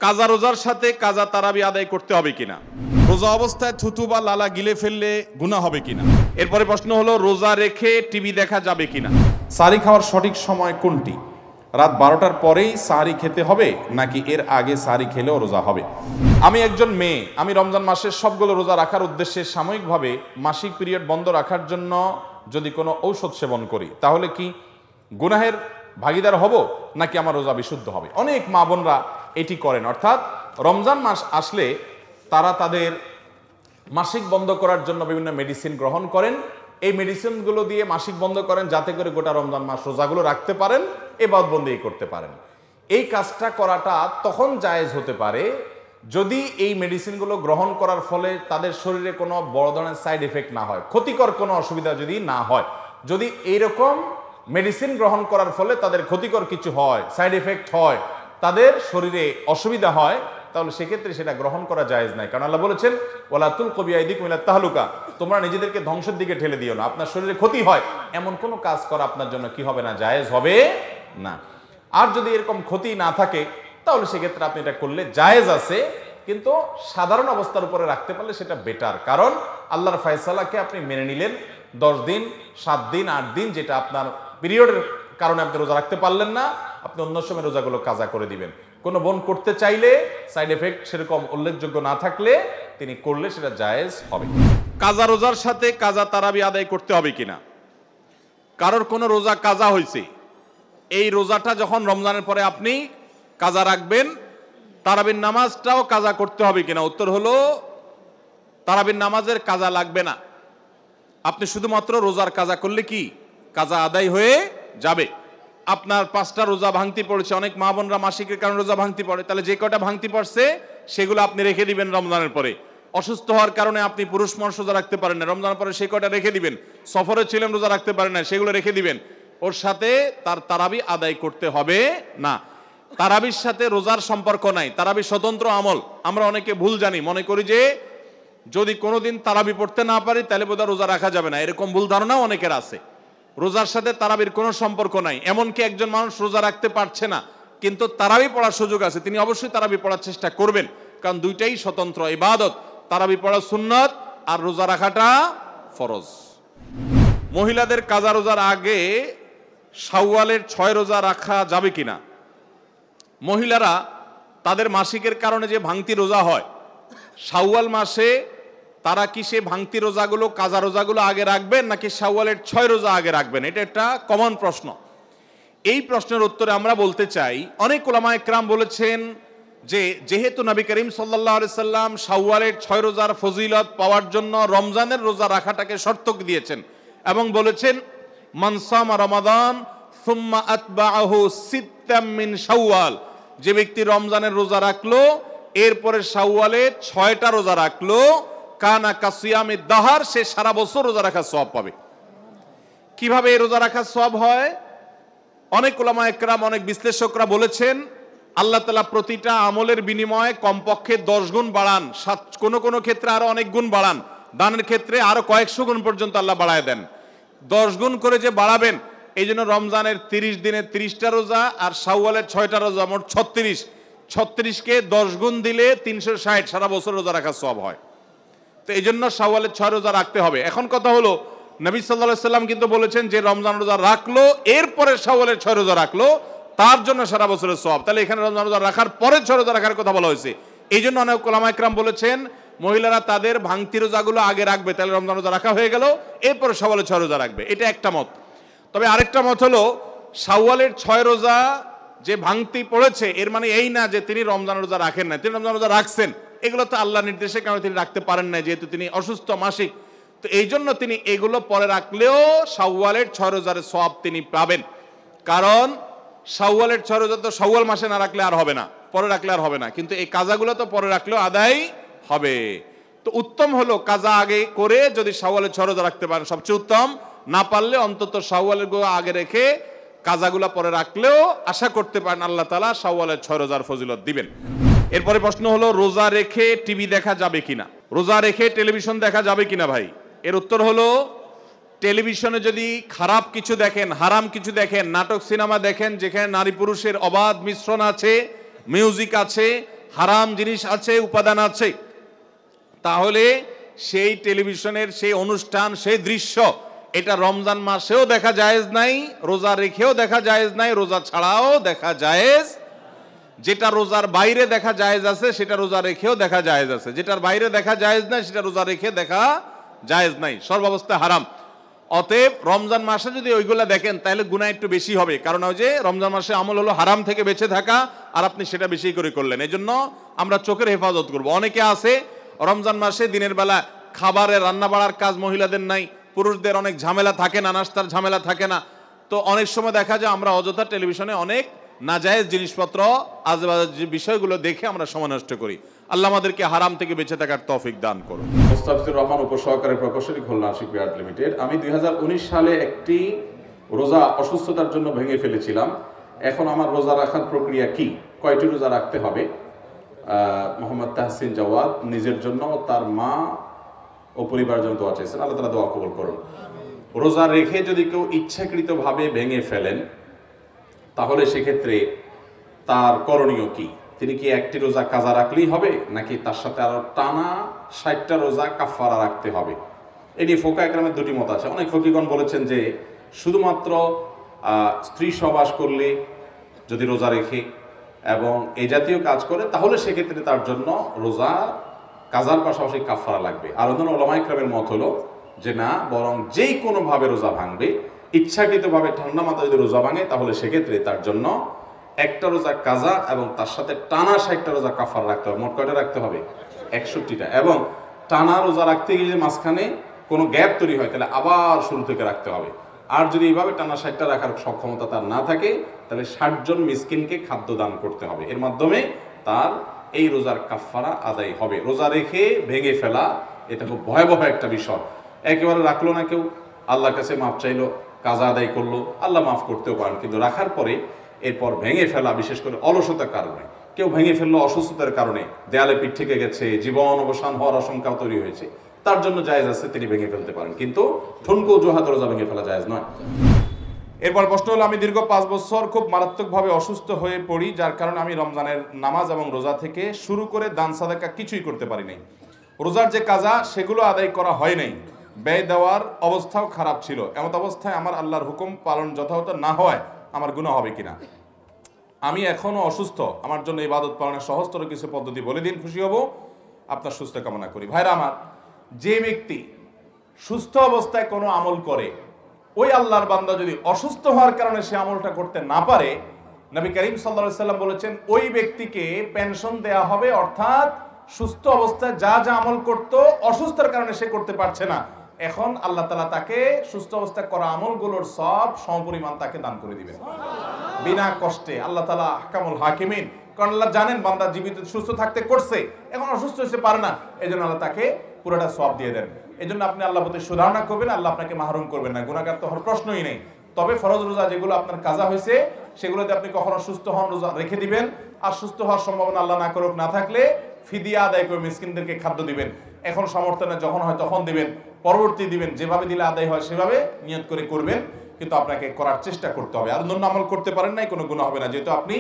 কাজা রোজার সাথে কাজা তারাবি আদায় করতে হবে কিনা, রোজা অবস্থায় থুতু বা লালা গিলে ফেললে গুনাহ হবে কিনা। এরপরে প্রশ্ন হলো রোজা রেখে টিভি দেখা যাবে কিনা। সাহরি খাওয়ার সঠিক সময় কোনটি? রাত 12টার পরেই সাহরি খেতে হবে নাকি এর আগে সাহরি খেলেও রোজা হবে? আমি একজন মেয়ে, আমি রমজান মাসের সবগুলো রোজা রাখার উদ্দেশ্যে সাময়িকভাবে মাসিক পিরিয়ড বন্ধ রাখার জন্য যদি কোনো ঔষধ সেবন করি তাহলে কি গুনাহের ভাগিদার হব নাকি আমার রোজা বিশুদ্ধ হবে? অনেক মা বোনরা এটি করেন, অর্থাৎ রমজান মাস আসলে তারা তাদের মাসিক বন্ধ করার জন্য বিভিন্ন মেডিসিন গ্রহণ করেন। এই মেডিসিনগুলো দিয়ে মাসিক বন্ধ করেন যাতে করে গোটা রমজান মাস রোজাগুলো রাখতে পারেন, ইবাদতবন্দি করতে পারেন। এই কাজটা করাটা তখন জায়েজ হতে পারে যদি এই মেডিসিনগুলো গ্রহণ করার ফলে তাদের শরীরে কোনো বড় ধরনের সাইড এফেক্ট না হয়, ক্ষতিকর কোনো অসুবিধা যদি না হয়। যদি এইরকম মেডিসিন গ্রহণ করার ফলে তাদের ক্ষতিকর কিছু হয়, সাইড এফেক্ট হয়, তাদের শরীরে অসুবিধা হয়, তাহলে সেক্ষেত্রে সেটা গ্রহণ করা জায়েজ নাই। কারণ আল্লাহ বলেছেন ওয়ালা তুলকু বিআইদিকুম ইলা তাহলুকা, তোমরা নিজেদেরকে ধ্বংসের দিকে ঠেলে দিও না। আপনার শরীরে ক্ষতি হয় এমন কোনো কাজ করা আপনার জন্য কি হবে না, জায়েজ হবে না। আর যদি এরকম ক্ষতি না থাকে তাহলে সেক্ষেত্রে আপনি এটা করলে জায়েজ আছে, কিন্তু সাধারণ অবস্থার উপরে রাখতে পারলে সেটা বেটার। কারণ আল্লাহর ফয়সালাকে আপনি মেনে নিলেন 10 দিন, 7 দিন, 8 দিন, যেটা আপনার পিরিয়ডের কারণে আপনি রোজা রাখতে পারলেন না, আপনি অন্য সময় রোজাগুলো কাজা করে দিবেন। কোনো বোন করতে চাইলে সাইড এফেক্ট সেরকম উল্লেখযোগ্য না থাকলে তিনি করলে সেটা জায়েজ হবে। কাজা রোজার সাথে কাজা তারাবি আদায় করতে হবে কিনা। কারোর কোনো রোজা কাজা হয়েছে, এই রোজাটা যখন রমজানের পরে আপনি কাজা রাখবেন, তারাবির নামাজটাও কাজা করতে হবে কিনা। উত্তর হলো তারাবির নামাজের কাজা লাগবে না। আপনি শুধুমাত্র রোজার কাজা করলে কি কাজা আদায় হয়ে যাবে। আপনার 5টা রোজা ভাঙতি পড়েছে, অনেক মা বোনরা মাসিকের কারণে রোজা ভাঙতি পড়ে, তাহলে যে কটা ভাঙতি পড়ছে সেগুলো আপনি রেখে দিবেন রমজানের পরে। অসুস্থ হওয়ার কারণে আপনি পুরুষ মানুষ রোজা রাখতে পারেন না, রমজানের পরে সেই কটা রেখে দিবেন। সফরে ছিলেন রোজা রাখতে পারেন না, সেগুলো রেখে দিবেন। ওর সাথে তার তারাবি আদায় করতে হবে না। তারাবির সাথে রোজার সম্পর্ক নাই, তারাবি স্বতন্ত্র আমল। আমরা অনেকে ভুল জানি, মনে করি যে যদি কোনোদিন তারাবি পড়তে না পারি তাহলে বোধহয় রোজা রাখা যাবে না, এরকম ভুল ধারণাও অনেকের আছে। রোজার সাথে তারাবির কোনো সম্পর্ক নাই। এমনকি একজন মানুষ রোজা রাখতে পারছে না কিন্তু তারাবি পড়ার সুযোগ আছে, তিনি অবশ্যই তারাবি পড়ার চেষ্টা করবেন, কারণ দুইটাই স্বতন্ত্র ইবাদত। তারাবি পড়া সুন্নত আর রোজা রাখাটা ফরজ। মহিলাদের কাজা রোজার আগে শাওয়ালের 6 রোজা রাখা যাবে কিনা। মহিলারা তাদের মাসিকের কারণে যে ভাঙতি রোজা হয়, শাওয়াল মাসে তারা কি সে ভাঙতি রোজাগুলো, কাজা রোজাগুলো আগে রাখবেন নাকি শাওয়ালের 6 রোজা আগে রাখবেন? এটা একটা কমন প্রশ্ন। এই প্রশ্নের উত্তরে আমরা বলতে চাই, অনেক উলামায়ে কেরাম বলেছেন যে যেহেতু নবী করিম সাল্লাল্লাহু আলাইহি সাল্লাম শাওয়ালের 6 রোজার ফজিলত পাওয়ার জন্য রমজানের রোজা রাখাটাকে শর্ত দিয়েছেন এবং বলেছেন মান সামা রমাদান সুম্মা আতবাআহু সিত্তাম মিন শাওয়াল, যে ব্যক্তি রমজানের রোজা রাখলো এরপরে শাওয়ালে 6টা রোজা রাখলো, কানা কাসিয়ামি দাহার, সে সারা বছর রোজা রাখার সওয়াব পাবে। কিভাবে এই রোজা রাখার সওয়াব হয়? অনেক উলামায়ে কেরাম, অনেক বিশ্লেষকরা বলেছেন আল্লাহ তাআলা প্রতিটা আমলের বিনিময়ে কমপক্ষে 10 গুণ বাড়ান, কোনো কোনো ক্ষেত্রে আরো অনেক গুণ বাড়ান, দানের ক্ষেত্রে আরো কয়েকশো গুণ পর্যন্ত আল্লাহ বাড়ায় দেন। 10 গুণ করে যে বাড়াবেন, এই জন্য রমজানের 30 দিনে 30টা রোজা আর শাওয়ালের 6টা রোজা, মোট 36কে 10 গুণ দিলে 360, সারা বছর রোজা রাখার সওয়াব হয়। তো এই জন্য শাওয়ালের 6 রোজা রাখতে হবে। এখন কথা হলো নবী সাল্লাল্লাহু আলাইহি সাল্লাম কিন্তু বলেছেন যে রমজান রোজা রাখলো এরপরে শাওয়ালের 6 রোজা রাখলো, তার জন্য সারা বছরের সওয়াব। তাহলে এখানে রমজান রোজা রাখার পরে 6 রোজা রাখার কথা বলা হয়েছে। এই জন্য অনেক উলামায়ে কেরাম বলেছেন মহিলারা তাদের ভাঙতি রোজাগুলো আগে রাখবে, তাহলে রমজান রোজা রাখা হয়ে গেল, এরপরে শাওয়ালের 6 রোজা রাখবে। এটা একটা মত। তবে আরেকটা মত হলো শাওয়ালের 6 রোজা যে ভাঙতি পড়েছে এর মানে এই না যে তিনি রমজান রোজা রাখেন না, তিনি রমজান রোজা রাখছেন। এগুলো তো আল্লাহর নির্দেশে, কারণ তিনি রাখতে পারেন না যেহেতু তিনি অসুস্থ মাসিক। তো এই জন্য তিনি এগুলো পরে রাখলেও শাওয়ালের 6 রোজার সওয়াব তিনি পাবেন। কারণ শাওয়ালের 6 রোজা তো শাওয়াল মাসে না রাখলে আর হবে না, পরে রাখলে আর হবে না, কিন্তু এই কাজাগুলো তো পরে রাখলেও আদায় হবে। তো উত্তম হলো কাজা আগে করে যদি শাওয়ালের 6 রোজা রাখতে পারেন সবচেয়ে উত্তম, না পারলে অন্তত শাওয়ালের গুলো আগে রেখে কাজাগুলা পরে রাখলেও আশা করতে পারেন আল্লাহ তাআলা শাওয়ালের 6 রোজার ফজিলত দিবেন। এরপরে প্রশ্ন হলো রোজা রেখে টিভি দেখা যাবে কিনা, রোজা রেখে টেলিভিশন দেখা যাবে কিনা ভাই। এর উত্তর হলো টেলিভিশনে যদি খারাপ কিছু দেখেন, হারাম কিছু দেখেন, নাটক সিনেমা দেখেন যেখানে নারী পুরুষের অবাধ মিশ্রণ আছে, মিউজিক আছে, হারাম জিনিস আছে, উপাদান আছে, তাহলে সেই টেলিভিশনের সেই অনুষ্ঠান, সেই দৃশ্য, এটা রমজান মাসেও দেখা জায়েজ নাই, রোজা রেখেও দেখা জায়েজ নাই, রোজা ছাড়াও দেখা জায়েজ। যেটা রোজার বাইরে দেখা জায়েজ আছে সেটা রোজা রেখেও দেখা জায়েজ আছে, যেটার বাইরে দেখা জায়েজ নাই সেটা রোজা রেখে দেখা জায়েজ নাই, সর্বাবস্থায় হারাম। অতএব রমজান মাসে যদি ওইগুলা দেখেন তাহলে গুনাহ একটু বেশি হবে, কারণ ওই যে রমজান মাসে আমল হলো হারাম থেকে বেঁচে থাকা, আর আপনি সেটা বেশি করে করলেন। এই জন্য আমরা চোখের হেফাজত করব। অনেকে আছে রমজান মাসে দিনের বেলা খাবারের রান্না বাড়ার কাজ মহিলাদের নাই, পুরুষদের অনেক ঝামেলা থাকে না, নাস্তার ঝামেলা থাকে না, তো অনেক সময় দেখা যায় আমরা অযথা টেলিভিশনে অনেক নাজায়েজ জিনিসপত্র, আজেবাজে বিষয়গুলো দেখে আমরা সময় নষ্ট করি। আল্লাহ আমাদেরকে হারাম থেকে বেঁচে থাকার তৌফিক দান করুন। মোস্তাফিজুর রহমান, উপসহকারী প্রকৌশলী, খুলনা আশিক বিআর্ট লিমিটেড। আমি 2019 সালে একটি রোজা অসুস্থতার জন্য ভেঙে ফেলেছিলাম। এখন আমার রোজা রাখার প্রক্রিয়া কি, কয়টি রোজা রাখতে হবে? মোহাম্মদ তাহসিন জাওয়াদ নিজের জন্য ও তার মা ও পরিবারের জন্য দোয়া চাইছেন, আল্লাহ তাআলা দোয়া কবুল করুন। রোজা রেখে যদি কেউ ইচ্ছাকৃতভাবে ভেঙে ফেলেন তাহলে সেক্ষেত্রে তার করণীয় কি? তিনি কি একটি রোজা কাজা রাখলেই হবে, নাকি তার সাথে আরো টানা 60টা রোজা কাফারা রাখতে হবে? এটি ফোকায়ে কেরামের দুটি মত আছে। অনেক ফকিগণ বলেছেন যে শুধুমাত্র স্ত্রী সহবাস করলে যদি রোজা রেখে এবং এই জাতীয় কাজ করে তাহলে সেক্ষেত্রে তার জন্য রোজা কাজার পাশাপাশি কাফারা লাগবে। আর অন্যান্য উলামায়ে কেরামের মত হলো যে না, বরং যেই কোনোভাবে রোজা ভাঙবে, ইচ্ছাকৃতভাবে ঠান্ডা মাথায় যদি রোজা ভাঙে তাহলে সেক্ষেত্রে তার জন্য একটা রোজা কাজা এবং তার সাথে টানা 60টা রোজা কাফারা রাখতে হবে। মোট কয়টা রাখতে হবে? 61টা। এবং টানা রোজা রাখতে গিয়ে যে মাঝখানে কোনো গ্যাপ তৈরি হয় তাহলে আবার শুরু থেকে রাখতে হবে। আর যদি এইভাবে টানা 60টা রাখার সক্ষমতা তার না থাকে তাহলে 60 জন মিসকিনকে খাদ্য দান করতে হবে। এর মাধ্যমে তার এই রোজার কাফারা আদায় হবে। রোজা রেখে ভেঙে ফেলা এটা খুব ভয়াবহ একটা বিষয়। একেবারে রাখলো না কেউ, আল্লাহর কাছে মাফ চাইলো, কাজা আদায় করলো, আল্লাহ মাফ করতেও পারেন, কিন্তু রাখার পরে এরপর ভেঙে ফেলা, বিশেষ করে অলসতার কারণে, কেউ ভেঙে ফেললো অসুস্থতার কারণে, দেয়ালে পিঠ থেকে গেছে, জীবন অবসান হওয়ার আশঙ্কা তৈরি হয়েছে, তার জন্য জায়েজ আছে, তিনি ভেঙে ফেলতে পারেন, কিন্তু ঠুনকো অজুহাতে রোজা ভেঙে ফেলা জায়েজ নয়। এরপর প্রশ্ন হলো, আমি দীর্ঘ 5 বছর খুব মারাত্মকভাবে অসুস্থ হয়ে পড়ি, যার কারণে আমি রমজানের নামাজ এবং রোজা থেকে শুরু করে দান সাদাকা কিছুই করতে পারি নাই। রোজার যে কাজা সেগুলো আদায় করা হয় নাই, ব্যয় দেওয়ার অবস্থাও খারাপ ছিল। এমত অবস্থায় আমার আল্লাহর হুকুম পালন যথাযথ না হওয়ায় আমার গুনাহ হবে কিনা? আমি এখনো অসুস্থ, আমার জন্য ইবাদত পালনের সহজতর কিছু পদ্ধতি বলে দিন, খুশি হব, আপনার সুস্থ কামনা করি। ভাইরা আমার, যে ব্যক্তি সুস্থ অবস্থায় কোনো আমল করে, ওই আল্লাহর বান্দা যদি অসুস্থ হওয়ার কারণে সে আমলটা করতে না পারে, নবী করিম সাল্লাল্লাহু আলাইহি সাল্লাম বলেছেন ওই ব্যক্তিকে পেনশন দেয়া হবে, অর্থাৎ সুস্থ অবস্থায় যা যা আমল করতো অসুস্থতার কারণে সে করতে পারছে না, এখন আল্লাহ তাআলা তাকে সুস্থ অবস্থায় করা আমলগুলোর সব সমপরিমাণ তাকে দান করে দিবেন বিনা কষ্টে। আল্লাহ তাআলা আহকামুল হাকিমিন, কারণ আল্লাহ জানেন বান্দা জীবিত সুস্থ থাকতে করছে, এখন অসুস্থ হতে পারে না, এজন্য আল্লাহ তাকে পুরোটা সওয়াব দিয়ে দেন। এজন্য আপনি আল্লাহর প্রতি সুধারণা করবেন, আল্লাহ আপনাকে মাহরুম করবেন না, গুনাহগার তো হওয়ার প্রশ্নই নেই। তবে ফরজ রোজা যেগুলো আপনার কাজা হয়েছে সেগুলোতে আপনি কখনো সুস্থ হন রোজা রেখে দিবেন, আর সুস্থ হওয়ার সম্ভাবনা আল্লাহ না করুক না থাকলে ফিদিয়া আদায় করে মিসকিনদেরকে খাদ্য দিবেন। এখন সামর্থ্য না, যখন হয় তখন দিবেন, পরবর্তী দিবেন, যেভাবে দিলে আদায় হয় সেভাবে নিয়ত করে করবেন, কিন্তু আপনাকে করার চেষ্টা করতে হবে। আর অন্য আমল করতে পারেন নাই, কোনো গুনাহ হবে না, যেহেতু আপনি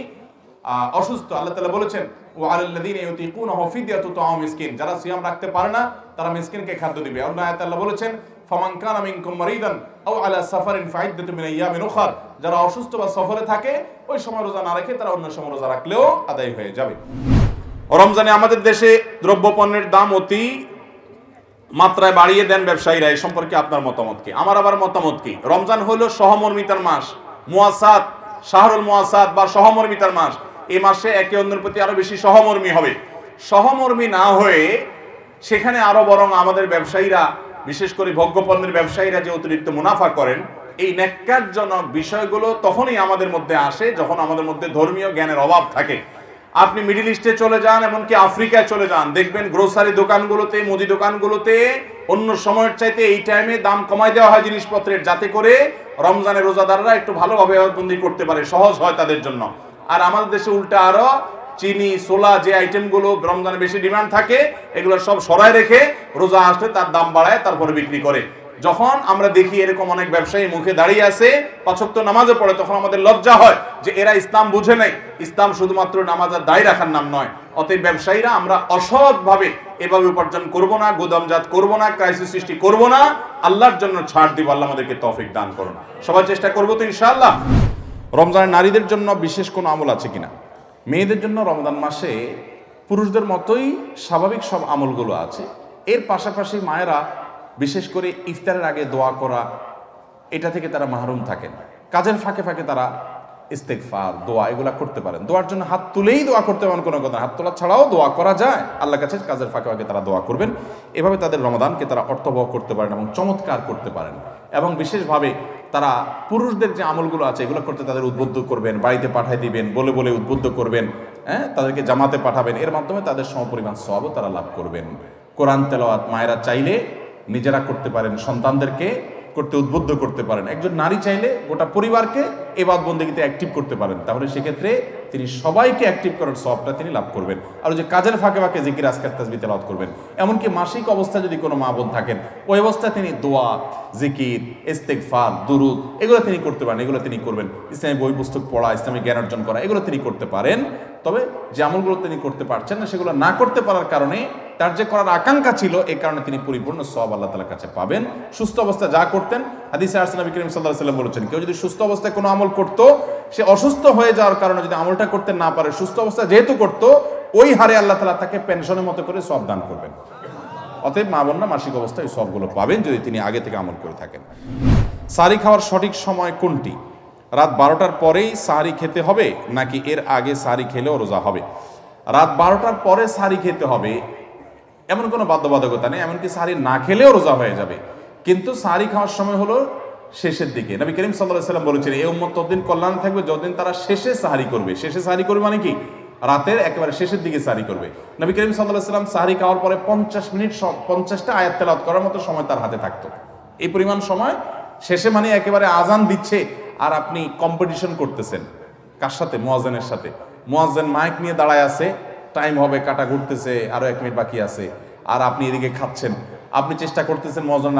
অসুস্থ। আল্লাহ তাআলা বলেছেন ওয়া আলাল্লাযীনা ইউতিকুনাহু ফিদিয়াতু তাআমু মিসকিন, যারা সিয়াম রাখতে পারে না তারা মিসকিনকে খাদ্য দিবে। অন্য আয়াতে আল্লাহ বলেছেন ফামান কানা মিনকুম মারিদান আও আলা সাফারিন ফাইদ্দাতু মিন আইয়ামিন উখর, যারা অসুস্থ বা সফরে থাকে ওই সময় রোজা না রেখে তারা অন্য সময় রোজা রাখলেও আদায় হয়ে যাবে। রমজানে আমাদের দেশে দ্রব্যপণ্যের দাম অতি মাত্রায় বাড়িয়ে দেন ব্যবসায়ীরা, এই সম্পর্কে আপনার মতামত কি? আমার আবার মতামত কি? রমজান হলো সহমর্মিতার মাস, মুয়াসাত, শাহরুল মুয়াসাত বা সহমর্মিতার মাস। এই মাসে একে অন্যের প্রতি আরো বেশি সহমর্মী হবে। সহমর্মী না হয়ে সেখানে আরো বরং আমাদের ব্যবসায়ীরা, বিশেষ করে ভোগ্যপণ্যের ব্যবসায়ীরা যে অতিরিক্ত মুনাফা করেন, এই ন্যাক্কারজনক বিষয়গুলো তখনই আমাদের মধ্যে আসে যখন আমাদের মধ্যে ধর্মীয় জ্ঞানের অভাব থাকে। আপনি মিডল ইস্টে চলে যান, এমনকি আফ্রিকায় চলে যান, দেখবেন গ্রোসারি দোকানগুলোতে, মুদি দোকানগুলোতে অন্য সময়ের চাইতে এই টাইমে দাম কমাই দেওয়া হয় জিনিসপত্রের, যাতে করে রমজানের রোজাদাররা একটু ভালোভাবে বন্দি করতে পারে, সহজ হয় তাদের জন্য। আর আমাদের দেশে উল্টা আরো চিনি, সোলা, যে আইটেমগুলো রমজানে বেশি ডিমান্ড থাকে, এগুলো সব সরায় রেখে রোজা আসলে তার দাম বাড়ায় তারপরে বিক্রি করে। যখন আমরা দেখি এরকম অনেক ব্যবসায়ী মুখে দাঁড়িয়ে আছে, 5 ওয়াক্ত নামাজে পড়ে, তখন আমাদের লজ্জা হয় যে এরা ইসলাম বুঝে নাই। ইসলাম শুধুমাত্র নামাজ আর দায় রাখার নাম নয়। অতএব ব্যবসায়ীরা আমরা অসৎভাবে এভাবে উপার্জন করব না, গোদামজাত করব না, ক্রাইসিস সৃষ্টি করব না, আল্লাহর জন্য ছাড় দিব। আল্লাহ আমাদেরকে তৌফিক দান করুন। সবাই চেষ্টা করবো তো ইনশাআল্লাহ। রমজানের নারীদের জন্য বিশেষ কোনো আমল আছে কিনা? মেয়েদের জন্য রমজান মাসে পুরুষদের মতোই স্বাভাবিক সব আমলগুলো আছে। এর পাশাপাশি মায়েরা বিশেষ করে ইফতারের আগে দোয়া করা, এটা থেকে তারা মাহরুম থাকেন। কাজের ফাঁকে ফাঁকে তারা ইস্তেগফার, দোয়া এগুলা করতে পারেন। দোয়ার জন্য হাত তুলেই দোয়া করতে পারেন, কোনো কথা, হাত তোলা ছাড়াও দোয়া করা যায় আল্লাহর কাছে। কাজের ফাঁকে ফাঁকে তারা দোয়া করবেন। এভাবে তাদের রমাদানকে তারা অর্থবহ করতে পারেন এবং চমৎকার করতে পারেন। এবং বিশেষভাবে তারা পুরুষদের যে আমলগুলো আছে এগুলো করতে তাদের উদ্বুদ্ধ করবেন, বাড়িতে পাঠাই দিবেন, বলে বলে উদ্বুদ্ধ করবেন, তাদেরকে জামাতে পাঠাবেন। এর মাধ্যমে তাদের সমপরিমাণ সওয়াবও তারা লাভ করবেন। কোরআন তেলাওয়াত মায়েরা চাইলে নিজেরা করতে পারেন, সন্তানদেরকে করতে উদ্বুদ্ধ করতে পারেন। একজন নারী চাইলে গোটা পরিবারকে ইবাদত বন্দেগীতে অ্যাক্টিভ করতে পারেন। তাহলে সেক্ষেত্রে তিনি সবাইকে অ্যাক্টিভ করার সওয়াবটা তিনি লাভ করবেন। আর যে কাজের ফাঁকে ফাঁকে জিকির, আজকার, তাসবিহ তেলাওয়াত করবেন। এমনকি মাসিক অবস্থায় যদি কোনো মা বোন থাকেন, ওই অবস্থায় তিনি দোয়া, জিকির, ইস্তেগফার, দুরুদ এগুলো তিনি করতে পারেন। এগুলো তিনি করবেন। ইসলামী বই পুস্তক পড়া, ইসলামী জ্ঞান অর্জন করা, এগুলো তিনি করতে পারেন। তবে যে আমলগুলো তিনি করতে পারছেন না, সেগুলো না করতে পারার কারণে তার যে করার আকাঙ্ক্ষা ছিল, এই কারণে তিনি পরিপূর্ণ সওয়াব আল্লাহ তাআলার কাছে পাবেন। সুস্থ অবস্থায় যা করতেন, হাদিসে আসছে নবী করিম সাল্লাল্লাহু আলাইহি ওয়াসাল্লাম বলেছেন, কেউ যদি সুস্থ অবস্থায় কোনো আমল করত, সে অসুস্থ হয়ে যাওয়ার কারণে যদি আমলটা করতে না পারে, সুস্থ অবস্থায় যেহেতু করত, ওই হারে আল্লাহ তাআলা তাকে পেনশনের মতো করে সওয়াব দান করবেন। অতএব মা বোনরা মাসিক অবস্থায় সবগুলো পাবেন যদি তিনি আগে থেকে আমল করে থাকেন। সাহরি খাওয়ার সঠিক সময় কোনটি? রাত 12টার পরেই সাহরি খেতে হবে নাকি এর আগে সাহরি খেলেও রোজা হবে? রাত 12টার পরে সাহরি খেতে হবে এমন কোনো বাধ্যবাধকতা নেই। এমনকি সাহরি না খেলেও রোজা হয়ে যাবে। কিন্তু সাহরি খাওয়ার সময় হলো শেষের দিকে। নবী করিম সাল্লাল্লাহু আলাইহি ওয়াসাল্লাম বলেছেন, এই উম্মত ততদিন কল্যাণ থাকবে যতদিন তারা শেষে সাহরি করবে। শেষে সাহরি করবে মানে কি? রাতের একেবারে শেষের দিকে সাহরি করবে। নবী করিম সাল্লাল্লাহু আলাইহি ওয়াসাল্লাম সাহরি খাওয়ার পরে 50 মিনিট 50টা আয়াত তেলাওয়াত করার মতো সময় তার হাতে থাকতো। এই পরিমাণ সময় শেষে মানে একেবারে আজান দিচ্ছে আর আপনি কম্পিটিশন করতেছেন কার সাথে? মুয়াজ্জিনের সাথে। মুয়াজ্জিন মাইক নিয়ে দাঁড়ায় আছে, টাইম হবে, কাটা ঘুরতেছে, আরো 1 মিনিট বাকি আছে, আর আপনি এদিকে খাচ্ছেন। আপনি চেষ্টা করতেছেন মুয়াজ্জিন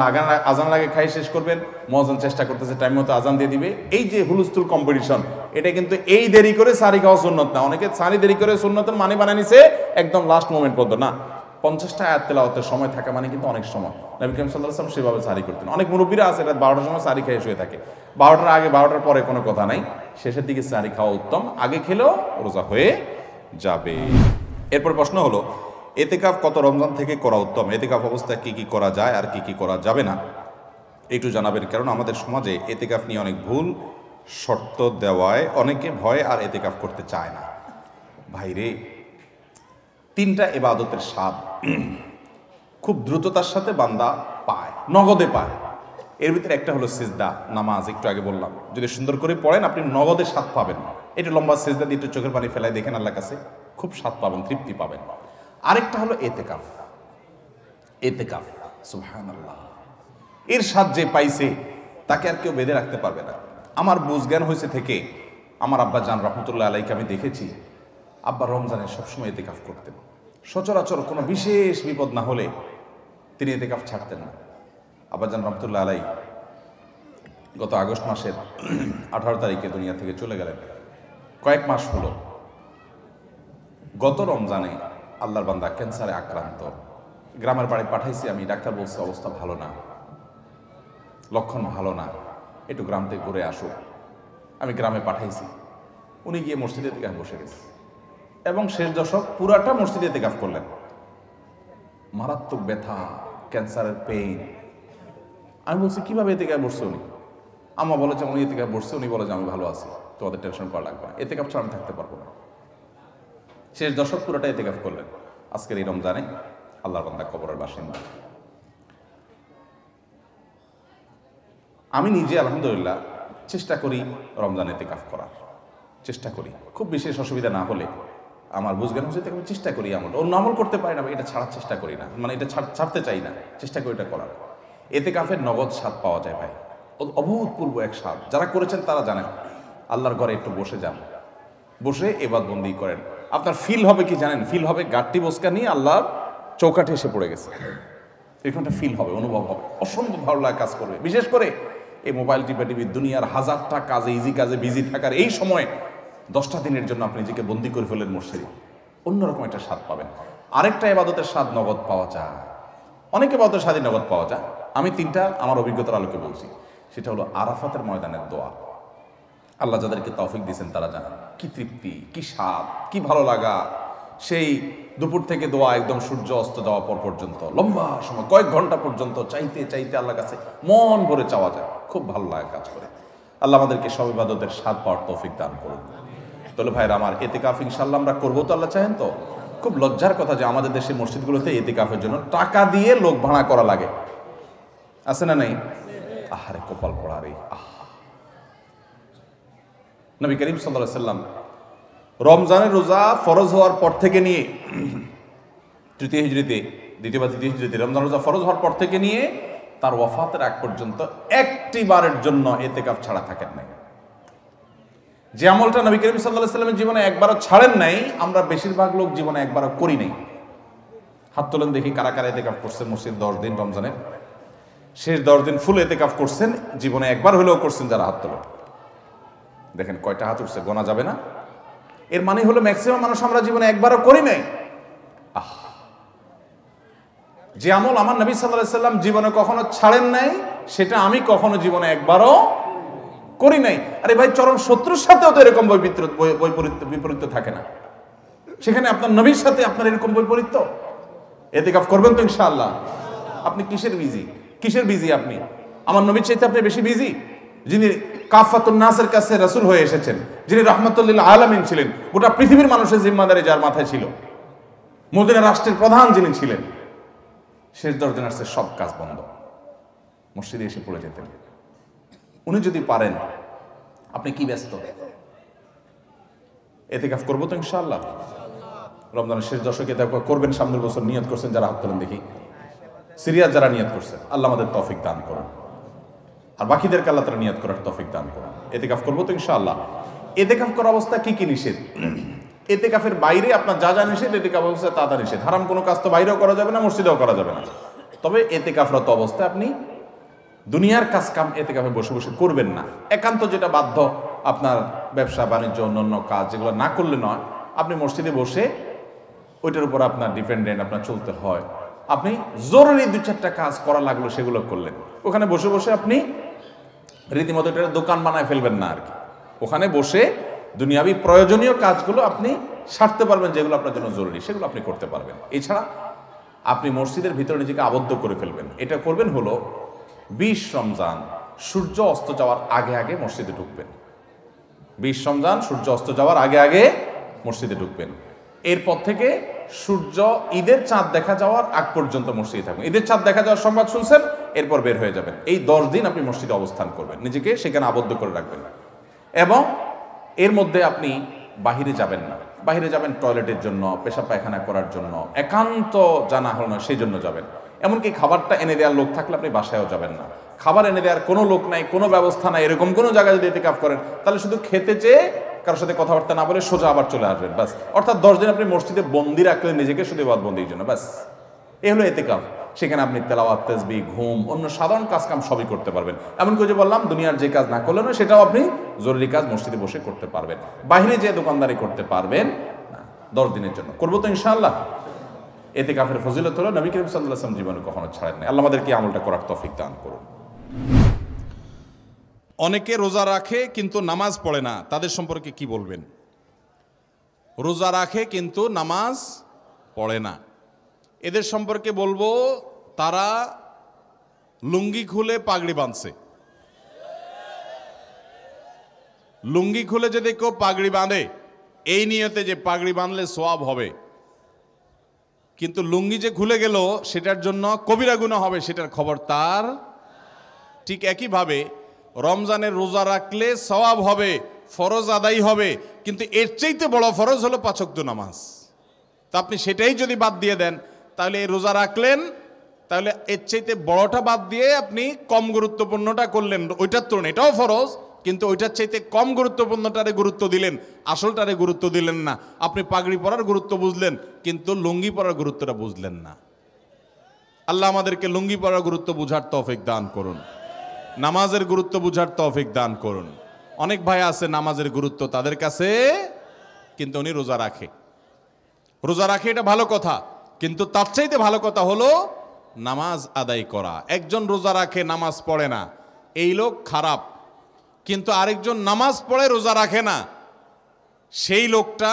আজান লাগে খাই শেষ করবেন, মুয়াজ্জিন চেষ্টা করতেছে টাইম মতো আজান দিয়ে দিবে। এই যে হুলস্থুল কম্পিটিশন, এটা কিন্তু এই দেরি করে সাহরি খাওয়া সুন্নত না। অনেকে সাহরি দেরি করে সুন্নতের মানে বানিয়ে নিছে একদম লাস্ট মোমেন্ট পর্যন্ত। না, 50টা আয়াত তেলাওয়াতের সময় থাকা মানে কিন্তু অনেক সময়। নবী করিম সাল্লাল্লাহু আলাইহি ওয়াসাল্লাম সেভাবে সাহরি করতেন। অনেক মুরব্বীরা আছে রাত 12টার সময় সাহরি খেয়ে শুয়ে থাকে। 12টার আগে 12টার পরে কোনো কথা নাই, শেষের দিকে সাহরি খাওয়া উত্তম। আগে খেলেও রোজা হয়ে যাবে। এরপর প্রশ্ন হলো, এতেকাফ কত রমজান থেকে করা উত্তম? এতেকাফ অবস্থায় কি কি করা যায় আর কি কি করা যাবে না একটু জানাবেন। কারণ আমাদের সমাজে এতেকাফ নিয়ে অনেক ভুল শর্ত দেওয়ায় অনেকে ভয় আর এতেকাফ করতে চায় না। ভাইরে, 3টা ইবাদতের স্বাদ খুব দ্রুততার সাথে বান্দা পায়, নগদে পায়। এর ভিতরে একটা হলো সিজদা, নামাজ। একটু আগে বললাম, যদি সুন্দর করে পড়েন আপনি নগদে স্বাদ পাবেন। একটু লম্বা সিজদা দিয়ে একটু চোখের পানি ফেলায় দেখেন, আল্লাহর কাছে খুব স্বাদ পাবেন, তৃপ্তি পাবেন। আরেকটা হলো এতেকাফ। এতেকাফ, সুবহানাল্লাহ, এর স্বাদ যে পাইছে তাকে আর কেউ বেঁধে রাখতে পারবে না। আমার বুঝ জ্ঞান হয়েছে থেকে আমার আব্বা জান রহমতুল্লাহ আলাইকে আমি দেখেছি, আব্বা রমজানে সবসময় এতেকাফ করতেন। সচরাচর কোনো বিশেষ বিপদ না হলে তিনি এতেকাফ ছাড়তেন না। আব্বা জান রহমতুল্লাহ আলাই গত আগস্ট মাসের 18 তারিখে দুনিয়া থেকে চলে গেলেন। কয়েক মাস হলো। গত রমজানে আল্লাহর বান্দা ক্যান্সারে আক্রান্ত। গ্রামের বাড়ি পাঠাইছি আমি, ডাক্তার বলছে অবস্থা ভালো না, লক্ষণ ভালো না, একটু গ্রাম থেকে ঘুরে আসো। আমি গ্রামে পাঠাইছি। উনি গিয়ে মসজিদে এতেকাফ বসে গেছে এবং শেষ দশক পুরাটা মসজিদে এতেকাফ করলেন। মারাত্মক ব্যথা, ক্যান্সারের পেইন। আমি বলছি কিভাবে এতেকাফ বসছে উনি? আম্মা বলে যে উনি এতেকাফ বসছে, উনি বলে যে আমি ভালো আছি, তোমাদের টেনশন করা লাগবে না, এতেকাফ ছাড়া আমি থাকতে পারবো না। শেষ দশক পুরোটা এতেকাফ করলেন। আজকের এই রমজানে আল্লাহর বান্দা কবরের বাসিন্দা। আমি নিজে আলহামদুলিল্লাহ চেষ্টা করি রমজান এতেকাফ করার, চেষ্টা করি। খুব বিশেষ অসুবিধা না হলে আমার বুঝজ্ঞান হচ্ছে আমি চেষ্টা করি। অন্য আমল করতে পারি না, এটা ছাড়ার চেষ্টা করি না, মানে এটা ছাড়তে চাই না, চেষ্টা করি এটা করার। এতেকাফের নগদ স্বাদ পাওয়া যায় ভাই, অভূতপূর্ব এক স্বাদ। যারা করেছেন তারা জানেন। আল্লাহর ঘরে একটু বসে যান, বসে ইবাদত বন্দি করেন। আপনার ফিল হবে কি জানেন? ফিল হবে গাট্টি বসকা নিয়ে আল্লাহর চৌকাঠে এসে পড়ে গেছে। এরকম একটা ফিল হবে, অনুভব হবে, অসম্ভব ভালো লাগা কাজ করবে। বিশেষ করে এই মোবাইল টিপি দুনিয়ার হাজারটা কাজে, ইজি কাজে বিজি থাকার এই সময় 10টা দিনের জন্য আপনি নিজেকে বন্দি করে ফেলেন মসজিদে, অন্যরকম একটা স্বাদ পাবেন। আরেকটা ইবাদতের স্বাদ নগদ পাওয়া যায়, অনেক ইবাদতের স্বাদই নগদ পাওয়া যায়। আমি 3টা আমার অভিজ্ঞতার আলোকে বলছি। সেটা হলো আরাফাতের ময়দানের দোয়া। আল্লাহ যাদেরকে তৌফিক দিয়েছেন তারা জানেন কি তৃপ্তি, কি স্বাদ, কি ভালো লাগা। সেই দুপুর থেকে দোয়া একদম সূর্য অস্ত যাওয়া পর পর্যন্ত লম্বা সময়, কয়েক ঘন্টা পর্যন্ত চাইতে চাইতে আল্লাহর কাছে মন ভরে চাওয়া যায়, খুব ভালো লাগা কাজ করে। আল্লাহ আমাদেরকে সব ইবাদতের স্বাদ পাওয়ার তৌফিক দান করুন। তাহলে ভাইরা আমার, ইতিকাফ ইনশাআল্লাহ আমরা করবো তো? আল্লাহ চাহেন তো? খুব লজ্জার কথা যে আমাদের দেশের মসজিদগুলোতে ইতিকাফের জন্য টাকা দিয়ে লোক ভাড়া করা লাগে, আছে না নাই? আহারে কপাল পড়া রে। নবী করিম সাল্লাল্লাহু আলাইহি সাল্লাম রমজানের রোজা ফরজ হওয়ার পর থেকে নিয়ে তৃতীয় হিজরিতে, দ্বিতীয় বা তৃতীয় হিজরিতে রমজান রোজা ফরজ হওয়ার পর থেকে নিয়ে তার ওয়াফাতের আগ পর্যন্ত একটি বারের জন্য ইতিকাফ ছাড়া থাকেন নাই। যে আমলটা নবী করিম সাল্লাল্লাহু আলাইহি সাল্লামের জীবনে একবারও ছাড়েন নাই, আমরা বেশিরভাগ লোক জীবনে একবারও করি নাই। হাত তোলেন দেখি কারা কারা ইতিকাফ করছেন মসজিদ 10 দিন রমজানের শেষ 10 দিন ফুল ইতিকাফ করছেন, জীবনে একবার হলেও করছেন যারা হাত তোলেন। দেখেন কয়টা হাত উঠছে, গোনা যাবে না। এর মানে হলো ম্যাক্সিমাম মানুষ আমরা জীবনে একবারও করি নাই। যে আমল আমার নবী সাল্লাল্লাহু আলাইহি সাল্লাম জীবনে কখনো ছাড়েন নাই, সেটা আমি কখনো জীবনে একবারও করি নাই। আরে ভাই, চরম শত্রুর সাথেও তো এরকম বিপরীত থাকে না, সেখানে আপনার নবীর সাথে আপনার এরকম বৈপরীত্য। ইতিকাফ করবেন তো ইনশাআল্লাহ? আপনি কিসের বিজি? আপনি আমার নবীর চাইতে আপনি বেশি বিজি, যিনি কাফাতুন নাসের কাছে রাসূল হয়ে এসেছেন, যিনি রাহমাতুল লিল আলামিন ছিলেন, গোটা পৃথিবীর মানুষের জিম্মাদারি যার মাথায় ছিল, মদিনা রাষ্ট্রের প্রধান যিনি ছিলেন, শেষ 10 দিন আসছে সব কাজ বন্ধ, মসজিদে এসে পড়ে যেতেন। উনি যদি পারেন, আপনি কি ব্যস্ত? ইতিকাফ করবো তো ইনশাআল্লাহ? রমজানের শেষ দশকে করবেন, সামনের বছর নিয়ত করছেন যারা হাত তোলেন দেখি, সিরিয়াস যারা নিয়ত করছেন, আল্লাহ আমাদের তৌফিক দান করুন, আর বাকিদেরকে আল্লাহ তাআলা নিয়ত করার তৌফিক দান করুন। ইতিকাফ করবো তো ইনশাআল্লাহ? ইতিকাফ করার অবস্থা কি কি নিষেধ? ইতিকাফের বাইরে আপনার যা যা নিষেধ, ইতিকাফ অবস্থায় তা তা নিষেধ। হারাম কোনো কাজ তো বাইরেও করা যাবে না, মসজিদেও করা যাবে না। তবে ইতিকাফরত অবস্থায় আপনি দুনিয়ার কাজ কাম ইতিকাফে বসে বসে করবেন না। একান্ত যেটা বাধ্য, আপনার ব্যবসা বাণিজ্য অন্যান্য কাজ যেগুলো না করলে নয়, আপনি মসজিদে বসে ওইটার উপর আপনার ডিপেন্ডেন্ট, আপনার চলতে হয়, আপনি জরুরি 2-4টা কাজ করা লাগলো সেগুলো করলেন। ওখানে বসে বসে আপনি রীতিমতো এটা দোকান বানায় ফেলবেন না আর কি। ওখানে বসে দুনিয়াবি প্রয়োজনীয় কাজগুলো আপনি সারতে পারবেন, যেগুলো আপনার জন্য জরুরি সেগুলো আপনি করতে পারবেন। এছাড়া আপনি মসজিদের ভিতরে নিজেকে আবদ্ধ করে ফেলবেন। এটা করবেন হলো 20 রমজান সূর্য অস্ত যাওয়ার আগে আগে মসজিদে ঢুকবেন। 20 রমজান সূর্য অস্ত যাওয়ার আগে আগে মসজিদে ঢুকবেন। এরপর থেকে সূর্য ঈদের চাঁদ দেখা যাওয়ার আগ পর্যন্ত মসজিদে থাকবেন। ঈদের চাঁদ দেখা যাওয়ার সংবাদ শুনছেন, এরপর বের হয়ে যাবেন। এই 10 দিন আপনি মসজিদে অবস্থান করবেন, নিজেকে সেখানে আবদ্ধ করে রাখবেন। এবং এর মধ্যে আপনি বাহিরে যাবেন না। বাহিরে যাবেন টয়লেটের জন্য, পেশাব পায়খানা করার জন্য, একান্ত জানা হলো না সেই জন্য যাবেন। এমনকি খাবারটা এনে দেওয়ার লোক থাকলে আপনি বাসায়ও যাবেন না। খাবার এনে দেওয়ার কোনো লোক নাই, কোনো ব্যবস্থা নাই, এরকম কোনো জায়গায় যদি ইতিকাফ করেন, তাহলে শুধু খেতে চেয়ে কারোর সাথে কথাবার্তা না বলে সোজা আবার চলে আসবেন, ব্যাস। অর্থাৎ 10 দিন আপনি মসজিদে বন্দি রাখলেন নিজেকে, শুধু ইবাদতবন্দির জন্য, ব্যাস। এই হলো ইতিকাফ। সেখানে আপনি তেলাওয়াত, তাসবিহ, ঘুম, অন্য সাধারণ কাজ কাম সবই করতে পারবেন। এমনকি যে বললাম, দুনিয়ার যে কাজ না করলেন সেটাও আপনি জরুরি কাজ মসজিদে বসে করতে পারবেন। বাইরে যে দোকানদারি করতে পারবেন না 10 দিনের জন্য। করবো তো ইনশাআল্লাহ? ইতিকাফের ফজিলত হলো নবী করিম সাল্লাল্লাহু আলাইহি ওয়াসাল্লাম জীবনে কখনো ছাড়েন নাই। আল্লাহ আমাদেরকে আমলটা করার তৌফিক দান করুন। অনেকে রোজা রাখে কিন্তু নামাজ পড়ে না, তাদের সম্পর্কে কি বলবেন? রোজা রাখে কিন্তু নামাজ পড়ে না, এদের সম্পর্কে বলবো তারা লুঙ্গি খুলে পাগড়ি বাঁধছে। লুঙ্গি খুলে যদি কেউ পাগড়ি বাঁধে এই নিয়তে যে পাগড়ি বাঁধলে সওয়াব হবে, কিন্তু লুঙ্গি যে খুলে গেল সেটার জন্য কবিরা গুনাহ হবে, সেটার খবর তার। ঠিক একইভাবে রমজানের রোজা রাখলে সওয়াব হবে, ফরজ আদায় হবে, কিন্তু এর চাইতে বড় ফরজ হলো 5 ওয়াক্ত নামাজ। তা আপনি সেটাই যদি বাদ দিয়ে দেন, তাহলে এই রোজা রাখলেন, তাহলে এর চাইতে বড়টা বাদ দিয়ে আপনি কম গুরুত্বপূর্ণটা করলেন। ওইটার তুলনায় এটাও ফরজ, কিন্তু ওইটার চাইতে কম গুরুত্বপূর্ণটারে গুরুত্ব দিলেন, আসলটারে গুরুত্ব দিলেন না। আপনি পাগড়ি পরার গুরুত্ব বুঝলেন, কিন্তু লুঙ্গি পরার গুরুত্বটা বুঝলেন না। আল্লাহ আমাদেরকে লুঙ্গি পরার গুরুত্ব বুঝার তৌফিক দান করুন, নামাজের গুরুত্ব বুঝার তৌফিক দান করুন। অনেক ভাই আছে নামাজের গুরুত্ব তাদের কাছে, কিন্তু উনি রোজা রাখে। রোজা রাখে এটা ভালো কথা, কিন্তু তার চাইতে ভালো কথা হলো নামাজ আদায় করা। একজন রোজা রাখে নামাজ পড়ে না, এই লোক খারাপ। কিন্তু আরেকজন নামাজ পড়ে রোজা রাখে না, সেই লোকটা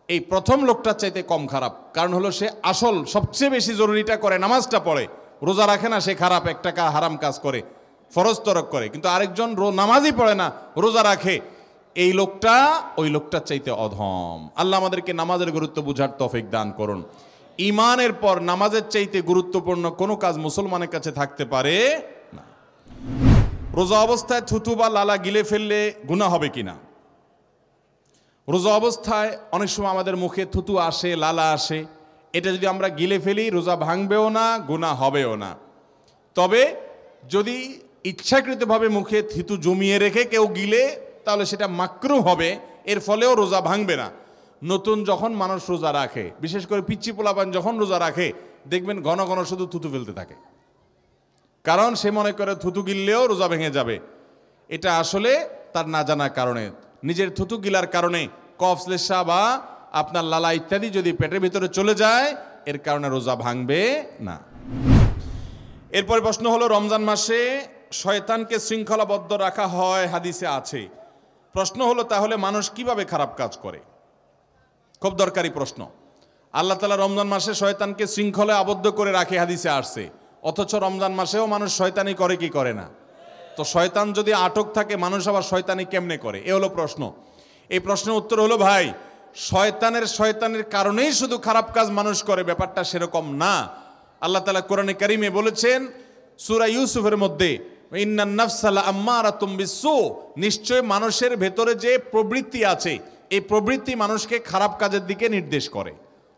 এই প্রথম লোকটার চাইতে কম খারাপ। কারণ হলো সে আসল সবচেয়ে বেশি জরুরিটা করে, নামাজটা পড়ে, রোজা রাখে না, সে খারাপ, একটা হারাম কাজ করে, ফরজ তরক করে। কিন্তু আরেকজন নামাজই পড়ে না, রোজা রাখে, এই লোকটা ওই লোকটার চাইতে অধম। আল্লাহ আমাদেরকে নামাজের গুরুত্ব বুঝার তৌফিক দান করুন। ঈমানের পর নামাজের চাইতে গুরুত্বপূর্ণ কোনো কাজ মুসলমানের কাছে থাকতে পারে না। রোজা অবস্থায় থুতু বা লালা গিলে ফেললে গুনাহ হবে কিনা? রোজা অবস্থায় অনেক সময় আমাদের মুখে থুতু আসে, লালা আসে, এটা যদি আমরা গিলে ফেলি রোজা ভাঙবেও না, গুনাহ হবেও না। তবে যদি ইচ্ছাকৃতভাবে মুখে থুতু জমিয়ে রেখে কেউ গিলে, তাহলে সেটা মাকরুহ হবে, এর ফলেও রোজা ভাঙবে না। নতুন যখন মানুষ রোজা রাখে, বিশেষ করে পিচ্চি পোলাপান যখন রোজা রাখে, দেখবেন ঘন ঘন শুধু থুতু ফেলতে থাকে, কারণ সে মনে করে থুতু গিললেও রোজা ভেঙে যাবে। এটা আসলে তার না জানার কারণে, নিজের থুতু গিলার কারণে কফ, শ্লেষ্মা বা আপনার লালা ইত্যাদি যদি পেটের ভিতরে চলে যায়, এর কারণে রোজা ভাঙবে না। এরপরে প্রশ্ন হলো, রমজান মাসে শয়তানকে শৃঙ্খলাবদ্ধ রাখা হয়, হাদিসে আছে। প্রশ্ন হলো, তাহলে মানুষ কিভাবে খারাপ কাজ করে? খুব দরকারি প্রশ্ন। আল্লাহ তাআলা রমজান মাসে শয়তানকে শৃঙ্খলায় আবদ্ধ করে রাখে, হাদিসে আসছে। অথচ রমজান মাসেও মানুষ শয়তানি করে কি করে না? তো শয়তান যদি আটক থাকে, মানুষ আবার শয়তানি কেমনে করে? এ হলো প্রশ্ন। এই প্রশ্নের উত্তর হলো, ভাই, শয়তানের কারণেই শুধু খারাপ কাজ মানুষ করে, ব্যাপারটা সেরকম না। আল্লাহ তাআলা কোরআনে কারিমে বলেছেন সূরা ইউসুফের মধ্যে, ইন্নান নাফসা লাআম্মারাতুম বিসসু, নিশ্চয় মানুষের ভেতরে যে প্রবৃত্তি আছে, এই প্রবৃত্তি মানুষকে খারাপ কাজের দিকে নির্দেশ করে।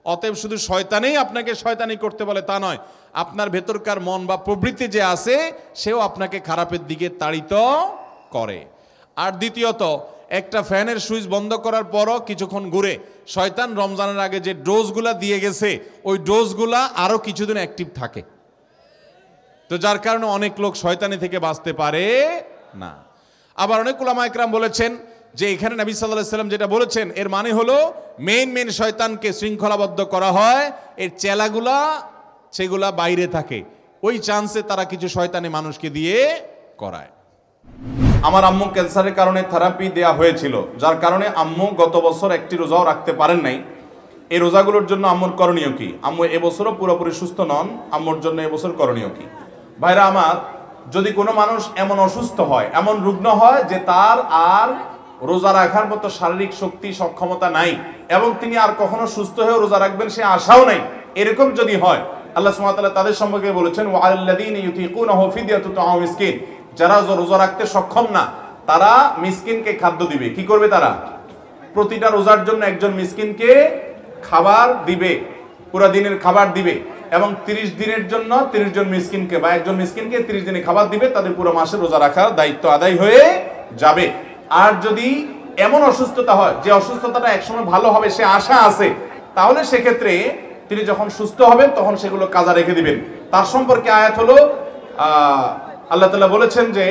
অতএব শুধু শয়তানেই আপনাকে শয়তানি করতে বলে তা নয়, আপনার ভেতরকার মন বা প্রবৃত্তি যে আছে, সেও আপনাকে খারাপের দিকে তাড়িত করে। আর দ্বিতীয়ত, একটা ফ্যানের সুইচ বন্ধ করার পরও কিছুক্ষণ ঘুরে শয়তান রমজানের আগে যে ডোজগুলা দিয়ে গেছে, ওই ডোজগুলা আরো কিছুদিন অ্যাক্টিভ থাকে। তো যার কারণে অনেক লোক শয়তানি থেকে বাঁচতে পারে না। আবার অনেক উলামা ইকরাম বলেছেন যে এখানে নবী সাল্লাল্লাহু আলাইহি ওয়াসাল্লাম যেটা বলেছেন, এর মানে হলো মেইন শয়তানকে শৃঙ্খলাবদ্ধ করা হয়, এর চেলাগুলা সেগুলা বাইরে থাকে, ওই চান্সে তারা কিছু শয়তানি মানুষকে দিয়ে করায়। আমার আম্মু ক্যান্সারের কারণে থেরাপি দেয়া হয়েছিল, যার কারণে আম্মু গত বছর একটি রোজাও রাখতে পারেন নাই। এই রোজাগুলোর জন্য আম্মুর করণীয় কি? আম্মু এবছরও পুরোপুরি সুস্থ নন, আম্মুর জন্য এবছর করণীয় কি? ভাইরা আমার, যদি কোনো মানুষ এমন অসুস্থ হয়, এমন রুগ্ন হয় যে তার আর রোজা রাখার মতো শারীরিক শক্তি সক্ষমতা নাই, এবং তিনি আর কখনো সুস্থ হয়ে রোজা রাখবেন সে আশাও নাই, এরকম যদি হয়, আল্লাহ সুবহানাহু ওয়া তাআলা তাদের সম্পর্কে বলেছেন, ওয়া আলাল্লাযীনা ইউতিকুনাহু ফিদিয়াতুন তা'আমু মিসকিন, যারা রোজা রাখতে সক্ষম না তারা মিসকিনকে খাদ্য দিবে। কি করবে তারা? প্রতিটা রোজার জন্য একজন মিসকিনকে খাবার দিবে, পুরো দিনের খাবার দিবে, এবং 30 দিনের জন্য 30 জন মিসকিনকে বা একজন মিসকিনকে 30 দিনে খাবার দিবে, তাদের পুরো মাসে রোজা রাখার দায়িত্ব আদায় হয়ে যাবে। আর যদি এমন অসুস্থতা হয় যে অসুস্থতাটা একসময় ভালো হবে সে আশা আছে, তাহলে সেক্ষেত্রে তিনি যখন সুস্থ হবেন তখন সেগুলো কাজা রেখে দিবেন। তার সম্পর্কে আয়াত হলো, আল্লাহ তাআলা বলেছেন যে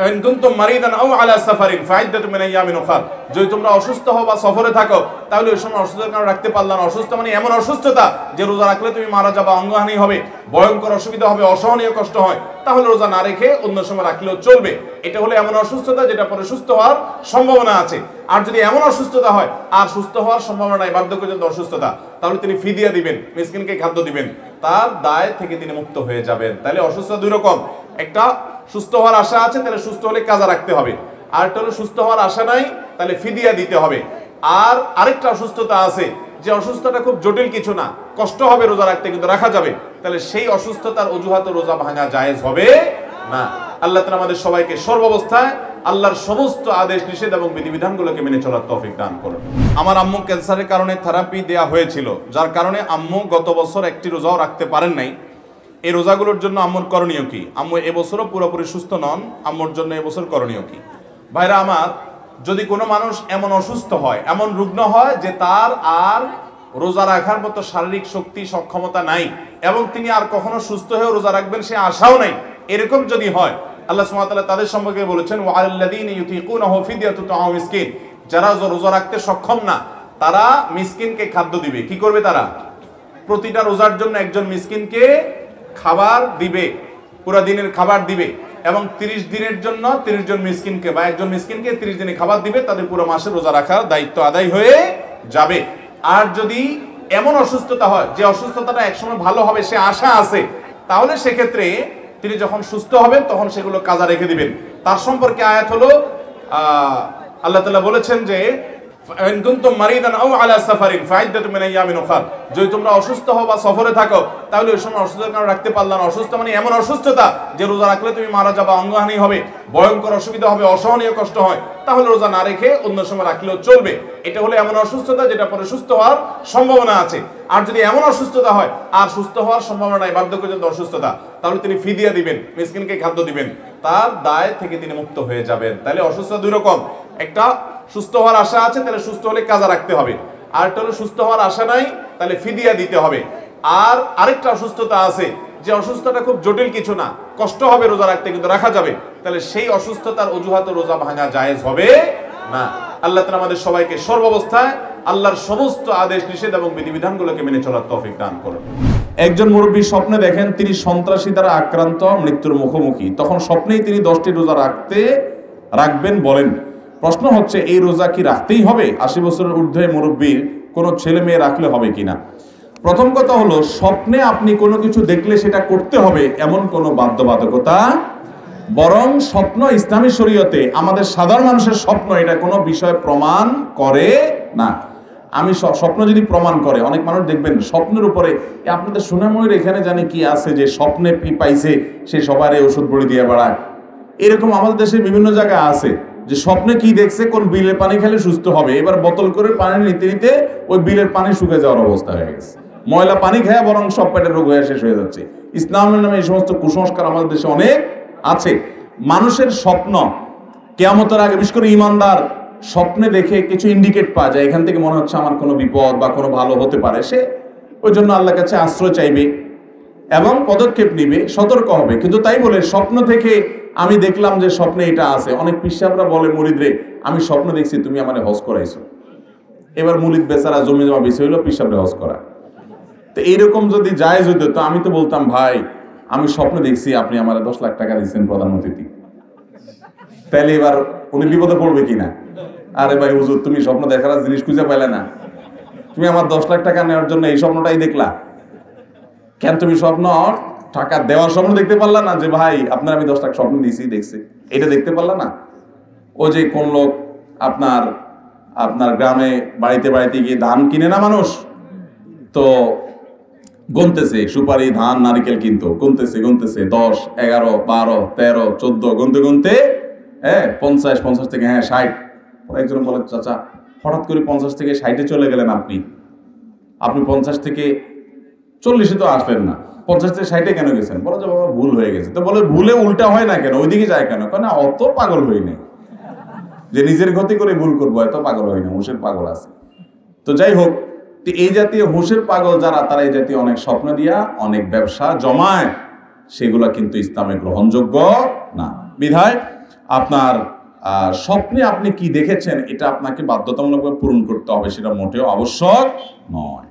ইন কুনতুম মারিদান আও আলা সাফারিন ফাইদ্দাতুম মিন আইয়ামিন উখর, যদি তোমরা অসুস্থ হও বা সফরে থাকো, তাহলে ওই সময় অসুস্থতার কারণে রাখতে পারলা না। অসুস্থ মানে এমন অসুস্থতা যে রোজা রাখলে তুমি মারা যাবা, অঙ্গহানি হবে, ভয়ঙ্কর অসুবিধা হবে, অসহনীয় কষ্ট হয়, তাহলে রোজা না রেখে অন্য সময় রাখলেও চলবে। এটা হলো এমন অসুস্থতা যেটা পরে সুস্থ হওয়ার সম্ভাবনা আছে। আর যদি এমন অসুস্থতা হয় আর সুস্থ হওয়ার সম্ভাবনা নাই, বার্ধক্যজনিত অসুস্থতা, তাহলে তিনি ফিদিয়া দিবেন, মিসকিনকে খাদ্য দিবেন, তার দায় থেকে তিনি মুক্ত হয়ে যাবেন। তাহলে অসুস্থতা দুই রকম, একটা সুস্থ হওয়ার আশা আছে, তাহলে সুস্থ হলে কাজা রাখতে হবে, আর একটা হলো সুস্থ হওয়ার আশা নাই, তাহলে ফিদিয়া দিতে হবে। আর আরেকটা অসুস্থতা আছে যে অসুস্থতা খুব জটিল কিছু না, কষ্ট হবে রোজা রাখতে কিন্তু রাখা যাবে, তাহলে সেই অসুস্থতার অজুহাতে রোজা ভাঙা জায়েজ হবে না। আল্লাহ তাআলা আমাদের সবাইকে সর্বাবস্থায় আল্লাহর সমস্ত আদেশ নিষেধ এবং বিধিবিধানগুলোকে মেনে চলার তৌফিক দান করুন। আমার আম্মু ক্যান্সারের কারণে থেরাপি দেয়া হয়েছিল, যার কারণে আম্মু গত বছর একটি রোজাও রাখতে পারেন নাই। এই রোজাগুলোর জন্য আম্মুর করণীয় কি? আম্মু এবছরও পুরোপুরি সুস্থ নন, আম্মুর জন্য এবছর করণীয় কি? ভাইরা আমার, যদি কোনো মানুষ এমন অসুস্থ হয়, এমন রুগ্ন হয় যে তার আর রোজা রাখার মতো শারীরিক শক্তি সক্ষমতা নাই এবং তিনি আর কখনো সুস্থ হয়ে রোজা রাখবেন সে আশাও নাই, এরকম যদি হয় আল্লাহ সুবহানাহু ওয়া তাআলা তাদের সম্পর্কে বলেছেন ওয়া আলাল্লাযীনা ইউতিকুনাহু ফিদিয়াতুন তাআমু মিসকিন, যারা রোজা রাখতে সক্ষম না তারা মিসকিনকে খাদ্য দিবে। কি করবে তারা? প্রতিটা রোজার জন্য একজন মিসকিনকে খাবার দিবে, পুরো দিনের খাবার দিবে এবং 30 দিনের জন্য 30 জন মিসকিনকে বা একজন মিসকিনকে 30 দিনে খাবার দিবে, তাদের পুরো মাসে রোজা রাখার দায়িত্ব আদায় হয়ে যাবে। আর যদি এমন অসুস্থতা হয় যে অসুস্থতাটা একসময় ভালো হবে সে আশা আছে, তাহলে সেক্ষেত্রে তিনি যখন সুস্থ হবেন তখন সেগুলো কাজা রেখে দিবেন। তার সম্পর্কে আয়াত হলো আল্লাহ তাআলা বলেছেন যে ইন কুনতুম মারিদান আও আলা সাফারিন ফাইদ্দাতুম মিন আইয়ামিন উখর, যদি তোমরা অসুস্থ হও বা সফরে থাকো তাহলে ওই সময় অসুস্থতার কারণে রাখতে পারলা না। অসুস্থ মানে এমন অসুস্থতা যে রোজা রাখলে তুমি মারা যাবা, অঙ্গহানি হবে, ভয়ঙ্কর অসুবিধা হবে, অসহনীয় কষ্ট হয়, তাহলে রোজা না রেখে অন্য সময় রাখলেও চলবে। এটা হলো এমন অসুস্থতা যেটা পরে সুস্থ হওয়ার সম্ভাবনা আছে। আর যদি এমন অসুস্থতা হয় আর সুস্থ হওয়ার সম্ভাবনা নাই, বার্ধক্যজনিত অসুস্থতা, তাহলে তিনি ফিদিয়া দিবেন, মিসকিনকে খাদ্য দিবেন, তার দায় থেকে তিনি মুক্ত হয়ে যাবেন। তাহলে অসুস্থতা দুই রকম, একটা সুস্থ হওয়ার আশা আছে তাহলে সুস্থ হলে কাজা রাখতে হবে, আর একটা হলো সুস্থ হওয়ার আশা নাই তাহলে ফিদিয়া দিতে হবে। আর আরেকটা অসুস্থতা আছে যে অসুস্থতা খুব জটিল কিছু না, কষ্ট হবে রোজা রাখতে কিন্তু রাখা যাবে, তাহলে সেই অসুস্থতার অজুহাতে রোজা ভাঙা জায়েজ হবে না। আল্লাহ তাআলা আমাদের সবাইকে সর্বাবস্থায় আল্লাহর সমস্ত আদেশ নিষেধ এবং বিধিবিধানগুলোকে মেনে চলার তৌফিক দান করুন। একজন মুরব্বী স্বপ্নে দেখেন তিনি সন্ত্রাসী দ্বারা আক্রান্ত, মৃত্যুর মুখোমুখি, তখন স্বপ্নেই তিনি 10টি রোজা রাখবেন বলেন। প্রশ্ন হচ্ছে এই রোজা কি রাখতেই হবে? 80 বছরের ঊর্ধ্বে মুরব্বীর কোনো ছেলে মেয়ে রাখলে হবে কিনা? প্রথম কথা হলো, স্বপ্নে আপনি কোনো কিছু দেখলে সেটা করতে হবে এমন কোনো বাধ্যবাধকতা, বরং স্বপ্ন ইসলামী শরীয়তে আমাদের সাধারণ মানুষের স্বপ্ন এটা কোনো বিষয় প্রমাণ করে না। আমি স্বপ্ন যদি প্রমাণ করে, অনেক মানুষ দেখবেন স্বপ্নের উপরে আপনাদের সোনাময়ীর এখানে জানে কি আছে যে স্বপ্নে কি পাইছে সে সবার এই ওষুধ বড়ি দিয়ে বেড়ায়, এরকম আমাদের দেশে বিভিন্ন জায়গায় আছে যে স্বপ্নে কি দেখছে, কোন বিলের পানি খেলে সুস্থ হবে, এবার বোতল করে পানি নিতে নিতে ওই বিলের পানি শুকে যাওয়ার অবস্থা হয়ে গেছে, ময়লা পানি খেয়ে বরং সব পেটের রোগ হয়ে শেষ হয়ে যাচ্ছে। ইসলামের নামে এই সমস্ত কুসংস্কার আমাদের দেশে অনেক আছে। মানুষের স্বপ্ন কিয়ামতের আগে, বিশেষ করে ইমানদার স্বপ্নে দেখে কিছু ইন্ডিকেট পাওয়া যায়, এখান থেকে মনে হচ্ছে আমার কোনো বিপদ বা কোনো ভালো হতে পারে, সে ওই জন্য আল্লাহর কাছে আশ্রয় চাইবে এবং পদক্ষেপ নিবে, সতর্ক হবে। কিন্তু তাই বলে স্বপ্ন থেকে আমি দেখলাম যে স্বপ্নে এটা আছে, অনেক পিসাবরা বলে মুরিদরে আমি স্বপ্ন দেখছি তুমি আমারে হজ করাইছো, এবার মুরিদ বেচারা জমি জমা বেশি হইলো পিসাবরে হজ করা। তো এইরকম যদি জায়েজ হইতো তো আমি তো বলতাম ভাই আমি স্বপ্ন দেখছি আপনি আমার 10 লাখ টাকা দিচ্ছেন প্রধান অতিথি, তাহলে এবার উনি বিপদে পড়বে কিনা? আরে ভাই হুজুর তুমি স্বপ্ন দেখার জিনিস খুঁজে পাইলে না, তুমি আমার 10 লাখ টাকা নেওয়ার জন্য এই স্বপ্নটাই দেখলা কেন? তুমি স্বপ্ন টাকা দেওয়ার স্বপ্ন দেখতে পারলা না যে ভাই আপনার আমি 10 লাখ স্বপ্ন দিয়েছি দেখছি, এটা দেখতে পারলা না? ও যে কোন লোক আপনার গ্রামে বাড়িতে বাড়িতে গিয়ে ধান কিনে না মানুষ, তো গুনতেছে সুপারি ধান নারকেল কিন্তু গুনতেছে 10, 11, 12, 13, 14 গুনতে গুনতে 50 থেকে 60। একজন বলে চাচা হঠাৎ করে 50 থেকে 60-এ চলে গেলেন, আপনি 50 থেকে 40-এ তো আসলেন না, 50 থেকে 60-এ কেন গেছেন? বলে যে বাবা ভুল হয়ে গেছে। তো বলে ভুলে উল্টা হয় না কেন, ওইদিকে যায় কেন? কেন অত পাগল হই নাই যে নিজের ক্ষতি করে ভুল করবো, এত পাগল হয় না, হুঁশের পাগল আছে। তো যাই হোক, এই জাতীয় হুঁশের পাগল যারা, তারা এই জাতীয় অনেক স্বপ্ন দিয়া অনেক ব্যবসা জমায়, সেগুলা কিন্তু ইসলামে গ্রহণযোগ্য না। বিধায় আপনার স্বপ্নে আপনি কি দেখেছেন এটা আপনাকে বাধ্যতামূলকভাবে পূরণ করতে হবে, সেটা মোটেও আবশ্যক নয়।